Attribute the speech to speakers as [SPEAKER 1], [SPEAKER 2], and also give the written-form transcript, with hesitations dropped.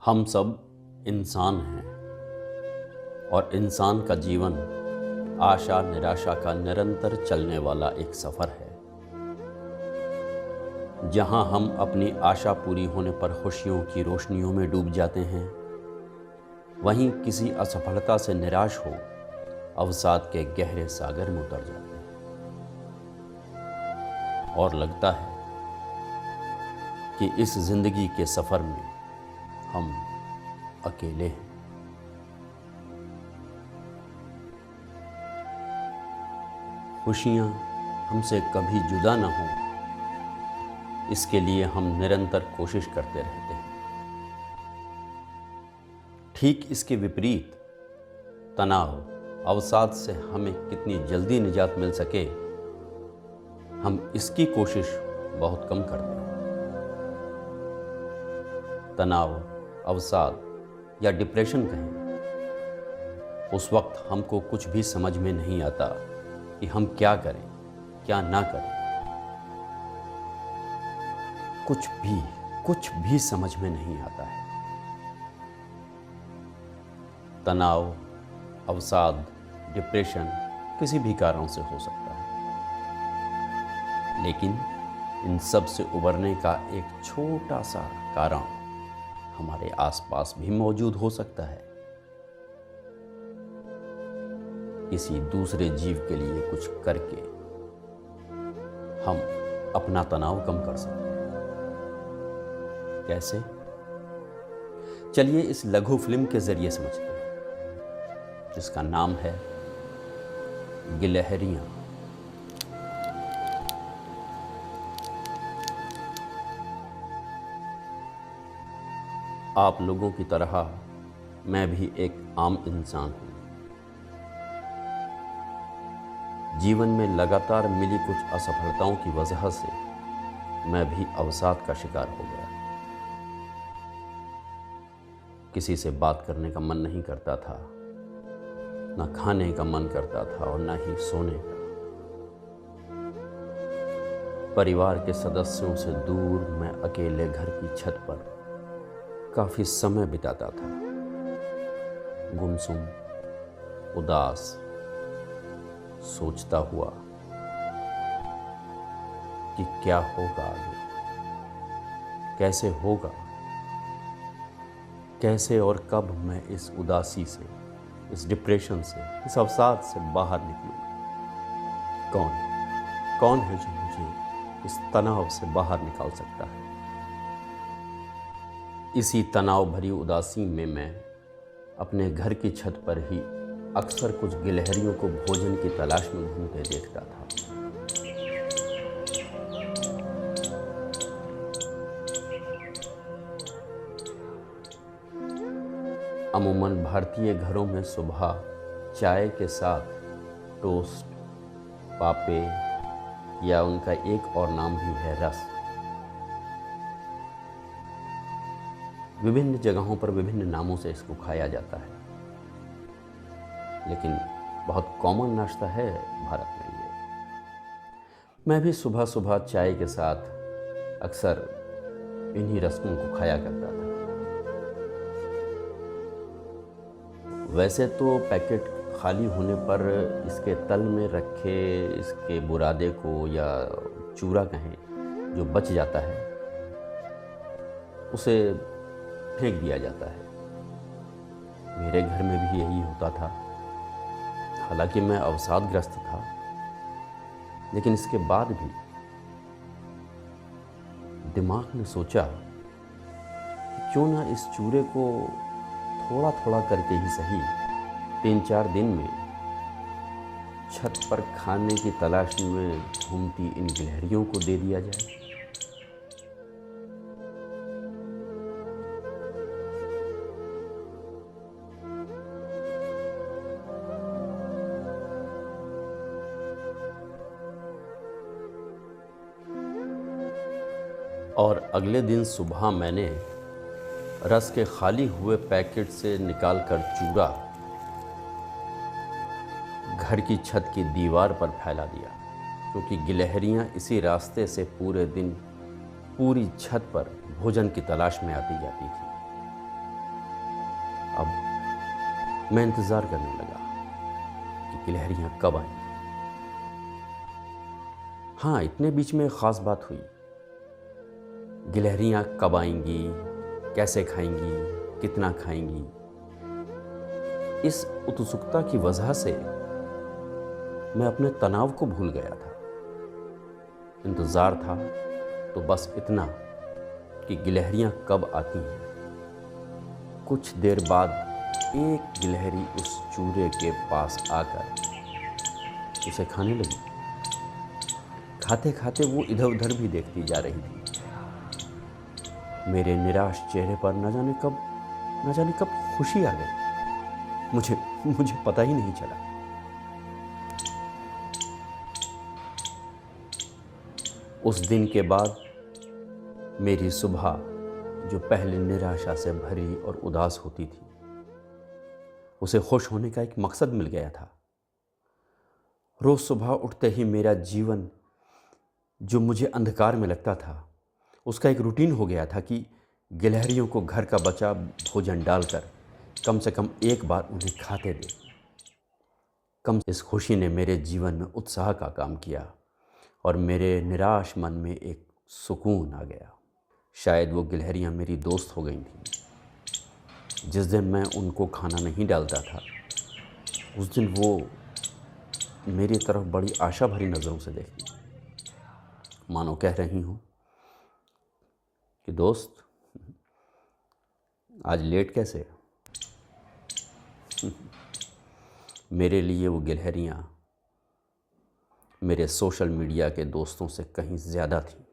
[SPEAKER 1] हम सब इंसान हैं और इंसान का जीवन आशा निराशा का निरंतर चलने वाला एक सफ़र है, जहां हम अपनी आशा पूरी होने पर खुशियों की रोशनियों में डूब जाते हैं, वहीं किसी असफलता से निराश हो अवसाद के गहरे सागर में उतर जाते हैं और लगता है कि इस जिंदगी के सफ़र में हम अकेले हैं। खुशियाँ हमसे कभी जुदा ना हो, इसके लिए हम निरंतर कोशिश करते रहते हैं। ठीक इसके विपरीत तनाव, अवसाद से हमें कितनी जल्दी निजात मिल सके, हम इसकी कोशिश बहुत कम करते हैं। तनाव, अवसाद या डिप्रेशन कहें, उस वक्त हमको कुछ भी समझ में नहीं आता कि हम क्या करें, क्या ना करें। कुछ भी समझ में नहीं आता है। तनाव, अवसाद, डिप्रेशन किसी भी कारण से हो सकता है, लेकिन इन सब से उबरने का एक छोटा सा कारण हमारे आसपास भी मौजूद हो सकता है। किसी दूसरे जीव के लिए कुछ करके हम अपना तनाव कम कर सकते हैं। कैसे? चलिए इस लघु फिल्म के जरिए समझते हैं, जिसका नाम है गिलहरियां। आप लोगों की तरह मैं भी एक आम इंसान हूं। जीवन में लगातार मिली कुछ असफलताओं की वजह से मैं भी अवसाद का शिकार हो गया। किसी से बात करने का मन नहीं करता था, ना खाने का मन करता था और ना ही सोने का। परिवार के सदस्यों से दूर मैं अकेले घर की छत पर काफी समय बिताता था, गुमसुम, उदास, सोचता हुआ कि क्या होगा आगे, कैसे होगा, कैसे और कब मैं इस उदासी से, इस डिप्रेशन से, इस अवसाद से बाहर निकलूंगा। कौन है जो मुझे इस तनाव से बाहर निकाल सकता है। इसी तनाव भरी उदासी में मैं अपने घर की छत पर ही अक्सर कुछ गिलहरियों को भोजन की तलाश में घूमते देखता था। अमूमन भारतीय घरों में सुबह चाय के साथ टोस्ट, पापे या उनका एक और नाम भी है रस, विभिन्न जगहों पर विभिन्न नामों से इसको खाया जाता है, लेकिन बहुत कॉमन नाश्ता है भारत में ये। मैं भी सुबह सुबह चाय के साथ अक्सर इन्हीं रस्कों को खाया करता था। वैसे तो पैकेट खाली होने पर इसके तल में रखे इसके बुरादे को या चूरा कहें जो बच जाता है, उसे फेंक दिया जाता है। मेरे घर में भी यही होता था। हालांकि मैं अवसादग्रस्त था, लेकिन इसके बाद भी दिमाग ने सोचा कि क्यों ना इस चूरे को थोड़ा थोड़ा करके ही सही 3-4 दिन में छत पर खाने की तलाश में घूमती इन गिलहरियों को दे दिया जाए। और अगले दिन सुबह मैंने रस के खाली हुए पैकेट से निकालकर चूरा घर की छत की दीवार पर फैला दिया, क्योंकि गिलहरियां इसी रास्ते से पूरे दिन पूरी छत पर भोजन की तलाश में आती जाती थी। अब मैं इंतज़ार करने लगा कि गिलहरियाँ कब आएंगी। हाँ, इतने बीच में एक ख़ास बात हुई। गिलहरियाँ कब आएंगी, कैसे खाएंगी, कितना खाएंगी, इस उत्सुकता की वजह से मैं अपने तनाव को भूल गया था। इंतज़ार था तो बस इतना कि गिलहरियाँ कब आती हैं। कुछ देर बाद एक गिलहरी उस चूरे के पास आकर उसे खाने लगी। खाते खाते वो इधर उधर भी देखती जा रही थी। मेरे निराश चेहरे पर न जाने कब खुशी आ गई। मुझे पता ही नहीं चला। उस दिन के बाद मेरी सुबह, जो पहले निराशा से भरी और उदास होती थी, उसे खुश होने का एक मकसद मिल गया था। रोज सुबह उठते ही मेरा जीवन, जो मुझे अंधकार में लगता था, उसका एक रूटीन हो गया था कि गिलहरियों को घर का बचा भोजन डालकर कम से कम एक बार उन्हें खाते दे। इस खुशी ने मेरे जीवन में उत्साह का काम किया और मेरे निराश मन में एक सुकून आ गया। शायद वो गिलहरियाँ मेरी दोस्त हो गई थीं। जिस दिन मैं उनको खाना नहीं डालता था, उस दिन वो मेरी तरफ बड़ी आशा भरी नज़रों से देखती, मानो कह रही हूँ कि दोस्त, आज लेट कैसे? मेरे लिए वो गिलहरियाँ मेरे सोशल मीडिया के दोस्तों से कहीं ज़्यादा थीं।